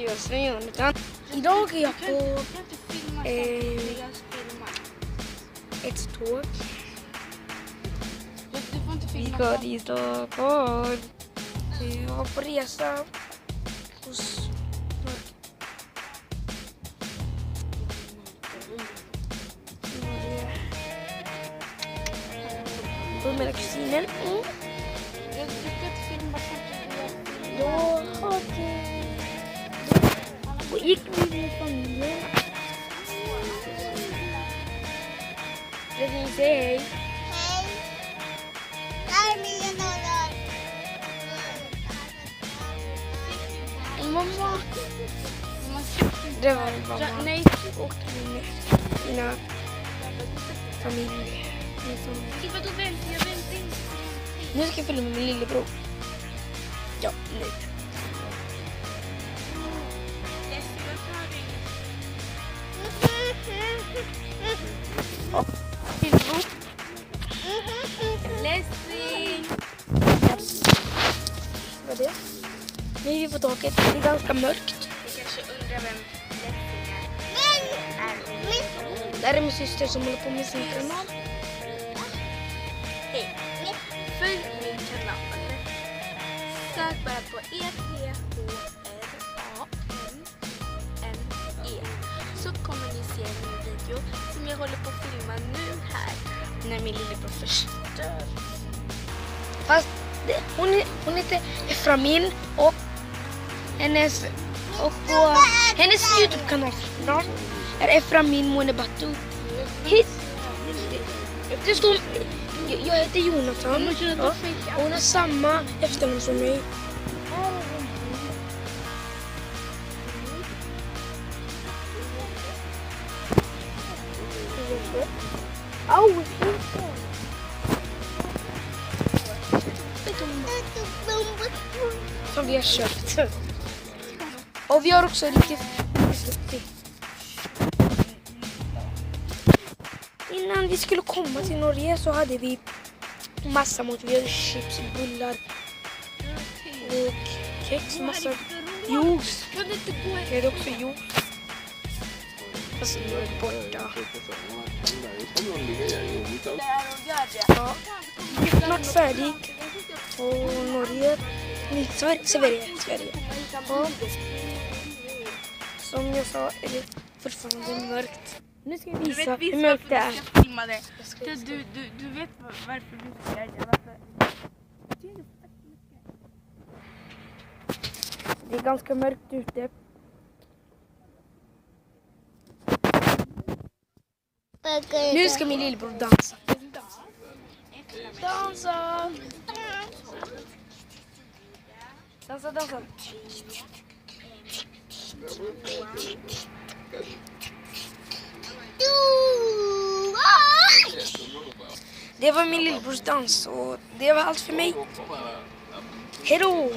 göra sen utan idag är jag på ett tåg. Vi går i Stockholm. Vi var på resa hos med kusinen. Då gick vi med familjen. Jag vill säga hej. Hej. Där är mina nålar. Mamma. Det var mamma. Nej, och mina familj. Nu ska jag följa med min lillebror. Ja, nu. Lillebror. Leslie. Vad är det? Nu är vi på taket. Det är ganska mörkt. Du kanske undrar vem Leslie är. Där är min syster som håller på med sin kanal. Hej. Följ min kanal. Sök bara på ETHRAMNE. Så kommer ni se en ny video som jag håller på att filma nu här. När min lillebror förstör. Fast hon heter Eframin och hennes YouTube-kanal är Eframin Monebatu. Det står jag heter Jonathan. Ja, hon har samma efternamn som mig. Au! Som vi har köpt. Och vi har också riktigt. Innan vi skulle komma till Norge så hade vi massa mat. Vi hade chips, bullar och kex, massa juice. Vi hade också juice. Fast nu är det borta. Ja, vi är snart färdig på Norge. Sverige. Och som jag sa är det fortfarande mörkt. Nu ska jag visa hur mörkt det är. Du vet varför du ska göra det. Det är ganska mörkt ute. Nu ska min lillebror dansa. Dansa! Dansa. Det var min lillebrors dans och det var allt för mig. Hej då!